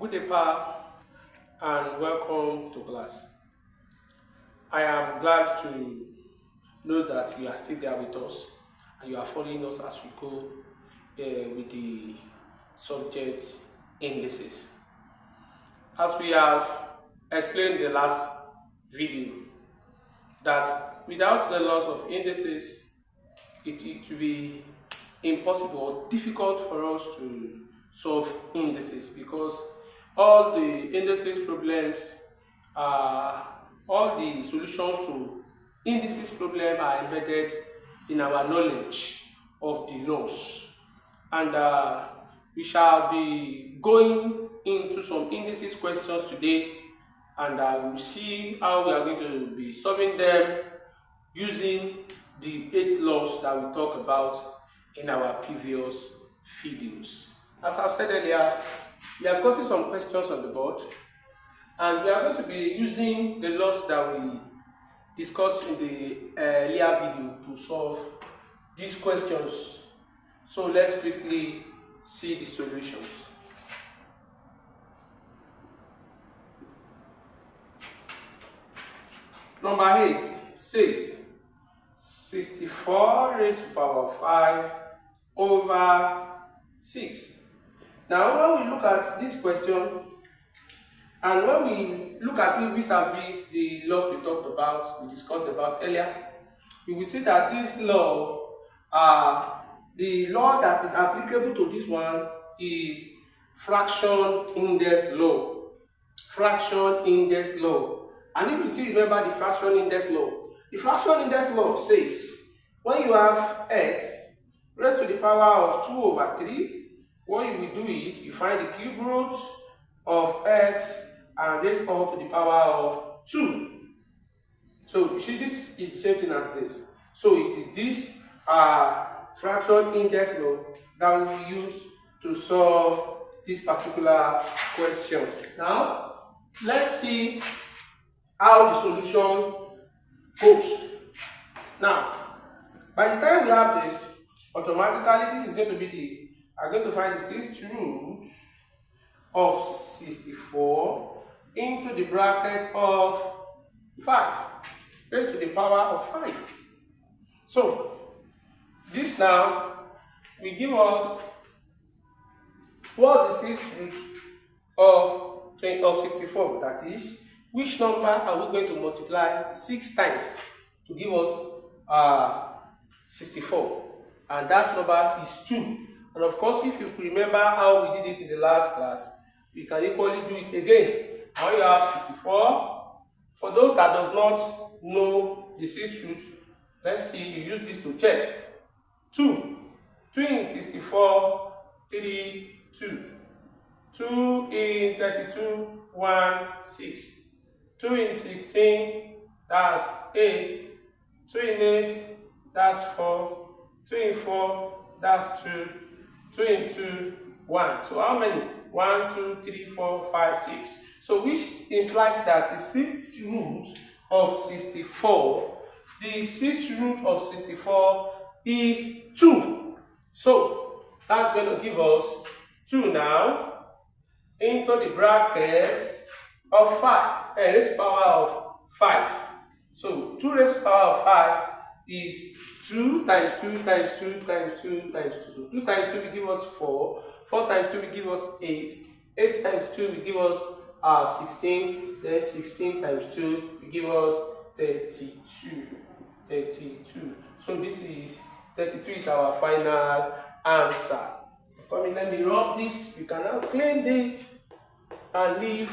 Good day, Pa, and welcome to class. I am glad to know that you are still there with us and you are following us as we go with the subject indices. As we have explained in the last video, that without the laws of indices, it will be impossible or difficult for us to solve indices, because all the indices problems all the solutions to indices problem are embedded in our knowledge of the laws. And we shall be going into some indices questions today, and we will see how we are going to be solving them using the 8 laws that we talked about in our previous videos. As I've said earlier, we have gotten some questions on the board, and we are going to be using the laws that we discussed in the earlier video to solve these questions. So let's quickly see the solutions. Number 8 says 64 raised to power 5 over 6. Now, when we look at this question, and when we look at it vis-a-vis the laws we discussed about earlier, we will see that this law, the law that is applicable to this one is fraction index law. Fraction index law. And if you still remember the fraction index law says when you have x raised to the power of 2 over 3, what you will do is you find the cube root of x and raise all to the power of 2. So you see, this is the same thing as this. So it is this fraction index law that we will use to solve this particular question. Now, let's see how the solution goes. Now, by the time we have this, automatically this is going to be I'm going to find the sixth root of 64 into the bracket of 5 raised to the power of 5. So this now will give us what the sixth root of 64, that is, which number are we going to multiply 6 times to give us 64, and that number is 2. And of course, if you remember how we did it in the last class, we can equally do it again. Now you have 64. For those that does not know the 6 roots, let's see, you use this to check. 2 in 64, 3, 2. 2 in 32, 1, 6. 2 in 16, that's 8. 2 in 8, that's 4. 2 in 4, that's 2. 2 in 2, 1. So how many? 1, 2, 3, 4, 5, 6. So which implies that the sixth root of 64, the sixth root of 64 is 2. So that's going to give us 2 now into the bracket of 5, raised to the power of 5. So 2 raised to the power of 5 is 2 times 2 times 2 times 2 times 2. So 2 times 2 will give us 4. 4 times 2 will give us 8. 8 times 2 will give us 16. Then 16 times 2 will give us 32. 32. So this is 32 is our final answer. Come in, let me rub this. We can now clean this and leave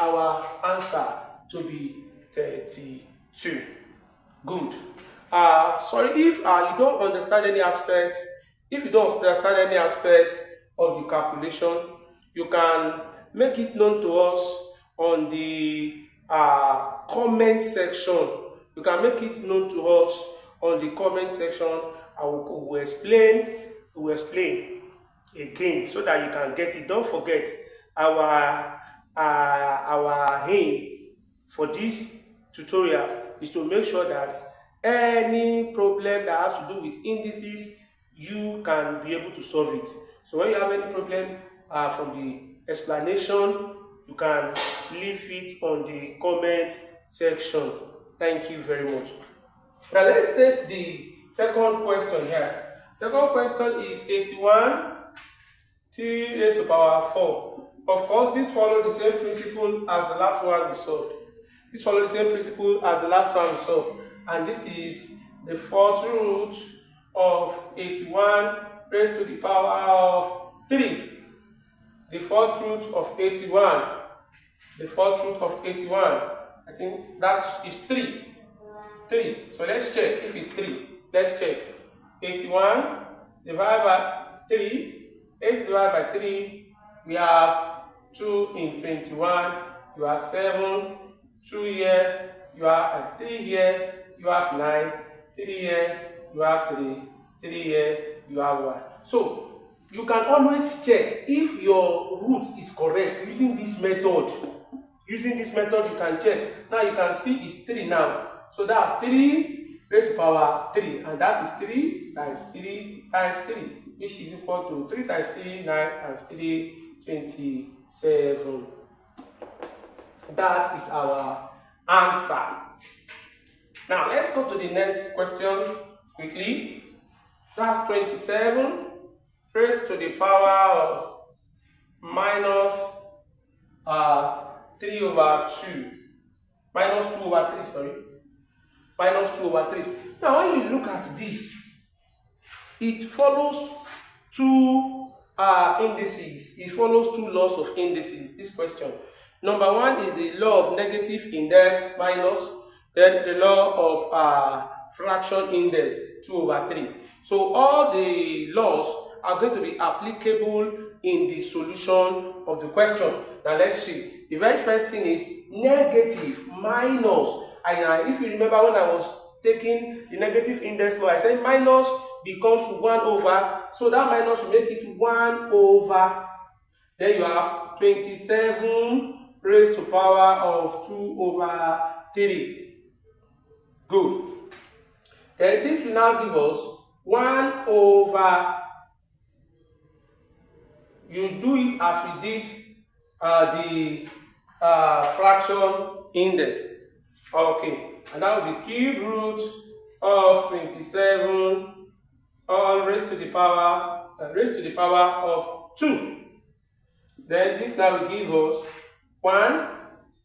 our answer to be 32. Good. Sorry if you don't understand any aspect. If you don't understand any aspect of the calculation, you can make it known to us on the comment section. You can make it known to us on the comment section. I will explain again so that you can get it. Don't forget, our aim for this tutorial is to make sure that any problem that has to do with indices, you can be able to solve it. So when you have any problem from the explanation, you can leave it on the comment section. Thank you very much. Now let's take the second question here. Second question is 81 t raised to power 4. Of course, this follows the same principle as the last one we solved. This follows the same principle as the last one we solved. And this is the fourth root of 81 raised to the power of 3. The fourth root of 81. The fourth root of 81. I think that is 3. 3. So let's check if it's 3. Let's check. 81 divided by 3. 8 divided by 3. We have 2 in 21. You have 7. 2 here. You have 3 here. You have 9. 3 here. You have 3. 3 here. You have 1. So you can always check if your root is correct using this method. Using this method, you can check. Now you can see it's 3 now. So that's 3 raised to power 3. And that is 3 times 3 times 3. Which is equal to 3 times 3, 9 times 3, 27. That is our answer. Now let's go to the next question quickly. That's 27 raised to the power of minus 3 over 2. Minus 2 over 3, sorry. Minus 2 over 3. Now when you look at this, it follows two indices. It follows two laws of indices, this question. Number one is the law of negative index minus, then the law of fraction index 2 over 3. So all the laws are going to be applicable in the solution of the question. Now let's see. The very first thing is negative minus. And if you remember when I was taking the negative index law, I said minus becomes 1 over. So that minus will make it 1 over. Then you have 27 raised to power of 2 over 3. Good. Then this will now give us 1 over. You do it as we did the fraction index. Okay, and that will be cube root of 27 all raised to the power of 2. Then this now will give us 1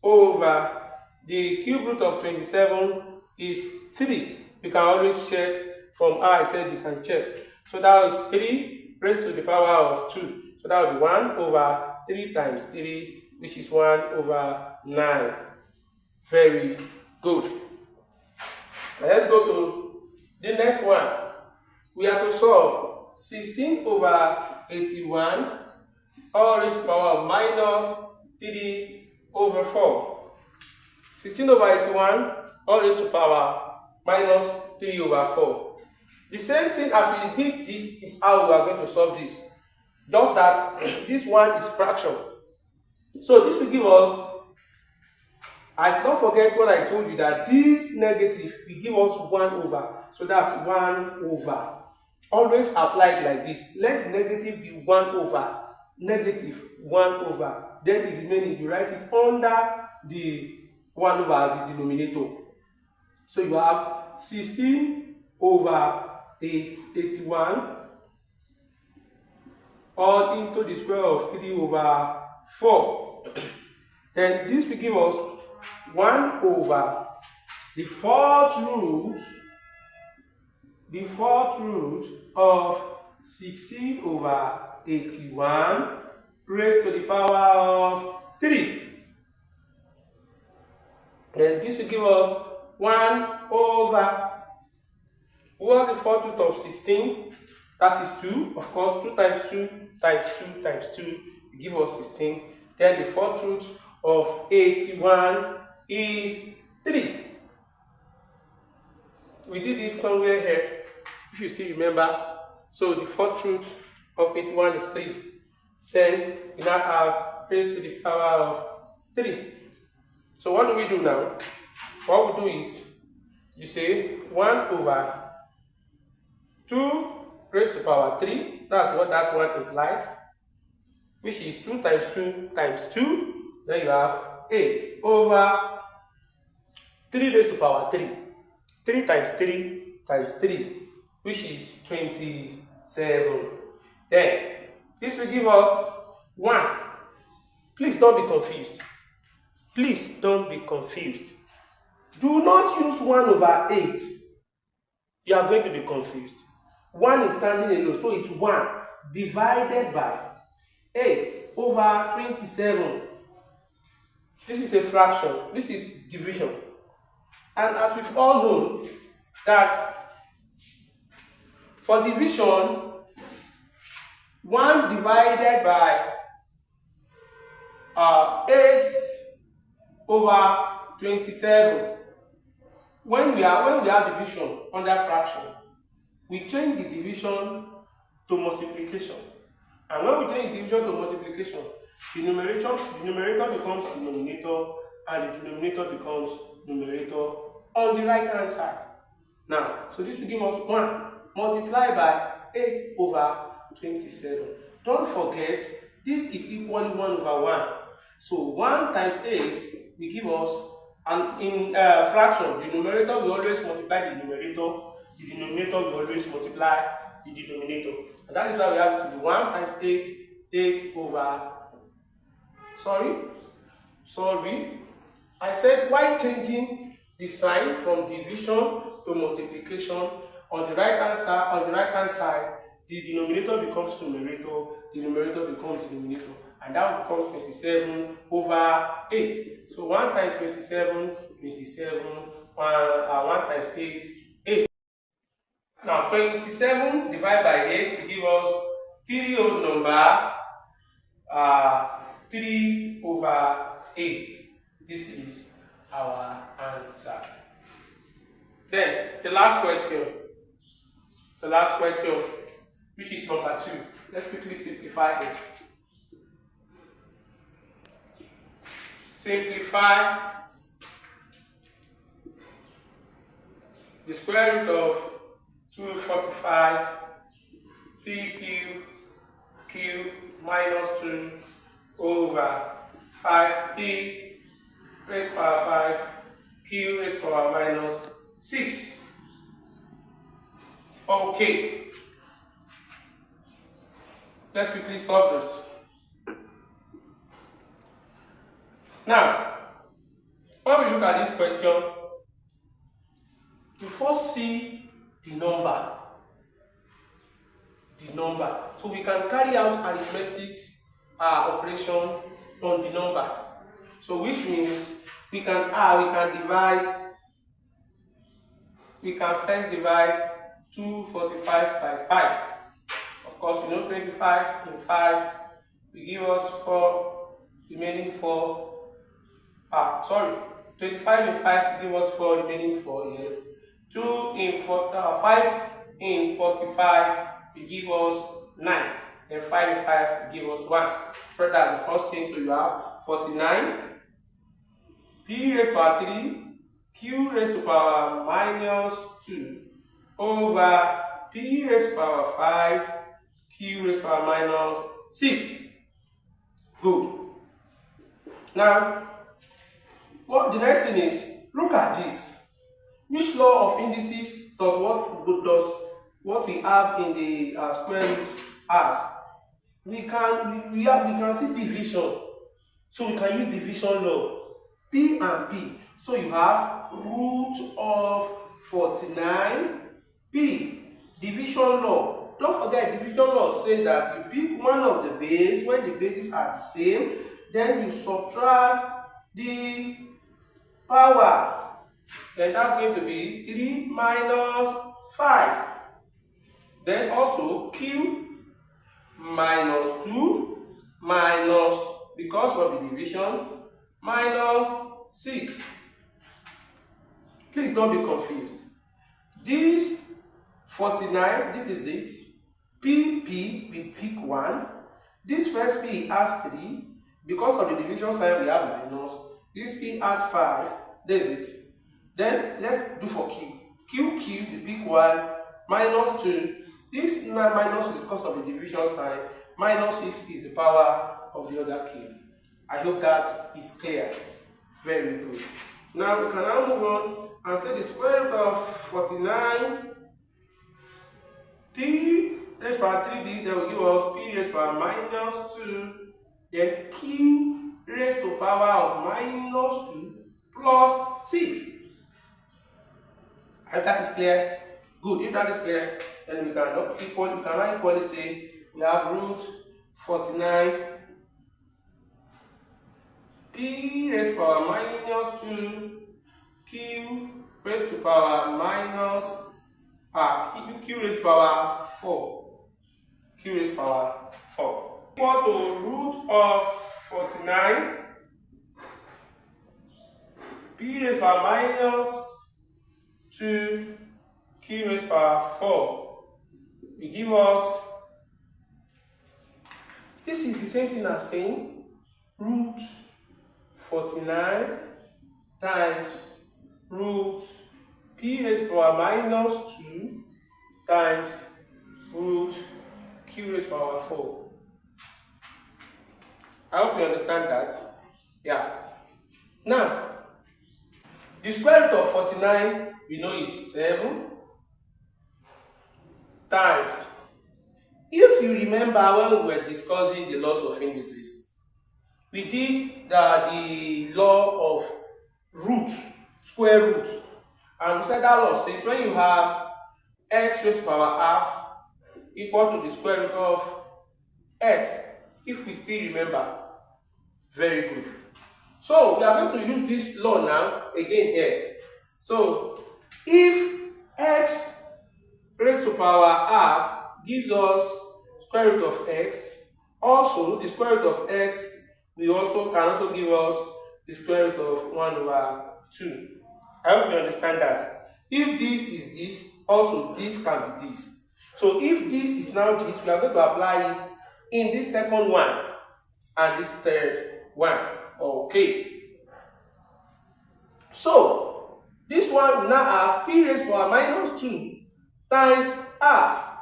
over the cube root of 27 is 3. You can always check from how I said you can check. So that is 3 raised to the power of 2. So that will be 1 over 3 times 3, which is 1 over 9. Very good. Let's go to the next one. We have to solve 16 over 81 all raised to the power of minus 3 over 4. 16 over 81 all raised to the power minus 3 over 4. The same thing as we did this is how we are going to solve this. Just that this one is fraction. So this will give us, I don't forget what I told you, that this negative will give us 1 over. So that's 1 over. Always apply it like this. Let the negative be 1 over. Negative 1 over. Then the remaining, you write it under the 1 over the denominator. So you have 16 over 81 all into the square of 3 over 4. Then this will give us 1 over the fourth root of 16 over 81 raised to the power of 3. Then this will give us 1 over, what is the fourth root of 16? That is 2. Of course, 2 times 2 times 2 times 2 will give us 16. Then the fourth root of 81 is 3. We did it somewhere here, if you still remember. So the fourth root of 81 is 3. Then we now have raised to the power of 3. So what do we do now? What we do is, you say 1 over 2 raised to power 3. That's what that one implies. which is 2 times 2 times 2. Then you have 8 over 3 raised to power 3. 3 times 3 times 3, which is 27. Then this will give us 1. Please don't be confused. Please don't be confused. Do not use 1 over 8. You are going to be confused. 1 is standing alone, so it's 1 divided by 8 over 27. This is a fraction. This is division. And as we've all known, that for division, 1 divided by 8 over 27. When we have division under fraction, we change the division to multiplication. And when we change the division to multiplication, the numerator becomes denominator, and the denominator becomes numerator on the right hand side. Now, so this will give us 1 multiplied by 8 over 27. Don't forget, this is equally 1 over 1. So 1 times 8 will give us, and in fraction, the numerator will always multiply the numerator, the denominator will always multiply the denominator. And that is how we have it to be 1 times 8, 8 over, sorry, I said while changing the sign from division to multiplication, on the right hand side, the denominator becomes numerator, the numerator becomes denominator, and that becomes 27 over 8. So 1 times 27, 27, 1 times 8, 8. Now 27 divided by 8 will give us 3 whole number, 3 over 8. This is our answer. Then the last question, which is number 2. Let's quickly simplify this. Simplify the square root of 245 pq q minus 2 over 5p raised to power 5 q raised to power minus 6. Okay, let's quickly solve this. Now, when we look at this question, you first see the number. So we can carry out arithmetic operation on the number. So which means we can divide. We can first divide 245 by 5. Of course, we know 25 in 5 will give us 4 remaining 4. 25 in 5 will give us 4 remaining 4 years. 5 in 45 will give us 9. Then 5 in 5 will give us 1. So that's the first thing. So you have 49 p raised to power 3 q raised to power minus 2 over p raised to power 5 q raised to power minus 6. Good. Now, what the next thing is, look at this. Which law of indices does what we have in the square root as? We can see division, so we can use division law. P and P. So you have root of 49p. Division law. Don't forget, division law says that you pick one of the base when the bases are the same, then you subtract the power. Then that's going to be 3 minus 5. Then also q minus 2 minus, because of the division, minus 6. Please don't be confused. This 49, this is it. P, we pick 1. This first P has 3. Because of the division sign, we have minus. This P has 5. There's it. Then let's do for Q. Q, we pick 1. Minus 2. This minus is because of the division sign. Minus 6 is the power of the other cube. I hope that is clear. Very good. Now we can now move on and say the square root of 49 p raised power 3 this, then will give us p raised power minus 2, then q raised to power of minus 2 plus 6. If that is clear, good. If that is clear, then we can equally say we have root 49 p raised power minus 2 q raised to power minus q raised power 4 q raised power 4 equal to root of 49 p raised power minus 2 q raised power 4 will give us, this is the same thing as saying root 49 times root p raised power minus 2 times root q raised power 4. I hope you understand that. Yeah. Now, the square root of 49 we know is 7 times. If you remember when we were discussing the laws of indices, we did the law of root, square root. And we said that law says when you have x raised to power half equal to the square root of x, if we still remember. Very good. So we are going to use this law now again here. So if x raised to power half gives us square root of x, also the square root of x can also give us the square root of 1 over 2. I hope you understand that. If this is this, also this can be this. So if this is now this, we are going to apply it in this second one and this third one. Okay. So this one will now have p raised to power minus 2 times half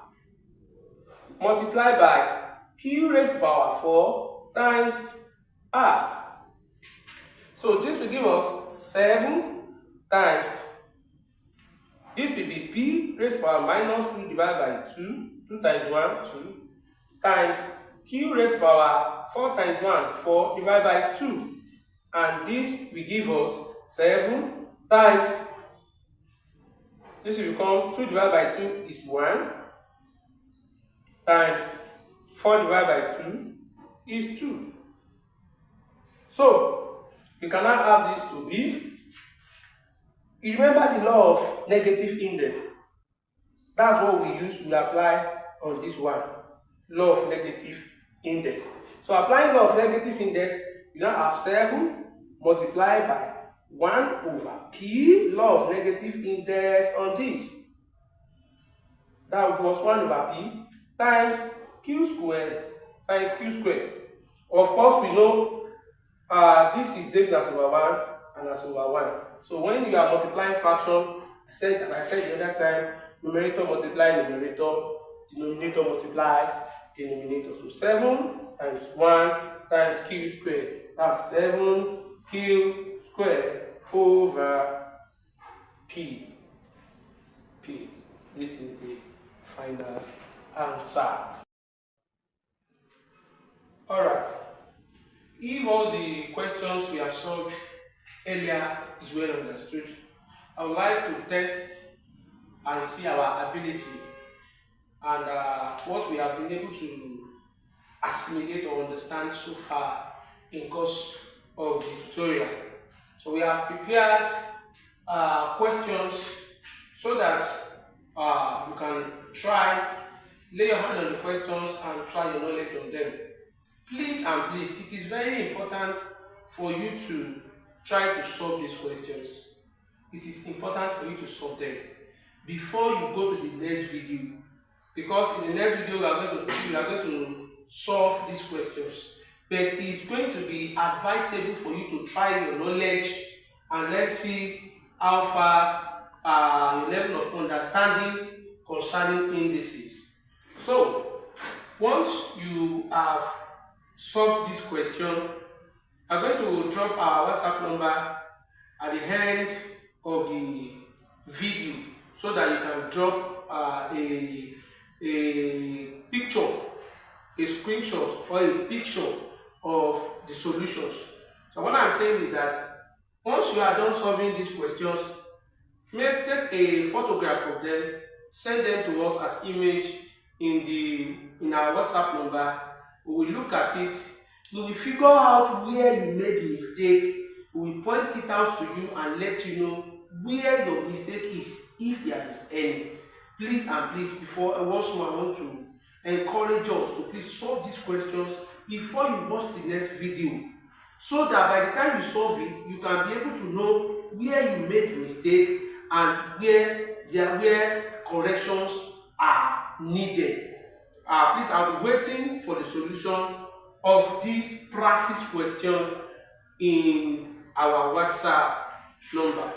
multiplied by q raised to power 4 times half. So this will give us 7 times, this will be p raised to power minus 2 divided by 2, 2 times 1, 2, times q raised to power 4 times 1, 4 divided by 2. And this will give us 7 times, this will become 2 divided by 2 is 1, times 4 divided by 2 is 2. So, you can now have this to be, you remember the law of negative index. That's what we use, we apply on this one, law of negative index. So applying law of negative index, you now have 7 multiplied by 1 over p, law of negative index on this. That was 1 over p times q squared times q squared. Of course, we know this is same as over 1 and as over 1. So when you are multiplying fraction, as I said the other time, numerator multiply numerator, denominator multiplies denominator. So 7 times 1 times q squared. That's 7q squared over p. This is the final answer. Alright. If all the questions we have solved earlier is well understood, I would like to test and see our ability and what we have been able to assimilate or understand so far in course of the tutorial. So we have prepared questions so that you can lay your hand on the questions and try your knowledge on them. Please and please, it is very important for you to try to solve these questions. It is important for you to solve them before you go to the next video, because in the next video we are going to solve these questions. But it's going to be advisable for you to try your knowledge and let's see how far your level of understanding concerning indices. So once you have solve this question, I'm going to drop our WhatsApp number at the end of the video so that you can drop a picture, a screenshot or a picture of the solutions. So what I'm saying is that once you are done solving these questions, take a photograph of them, send them to us as image in our WhatsApp number. We will look at it, we will figure out where you made mistake, we will point it out to you and let you know where your mistake is, if there is any. Please and please, once more I want to encourage us to please solve these questions before you watch the next video, so that by the time you solve it, you can be able to know where you made mistake and where corrections are needed. Please, I'll be waiting for the solution of this practice question in our WhatsApp number.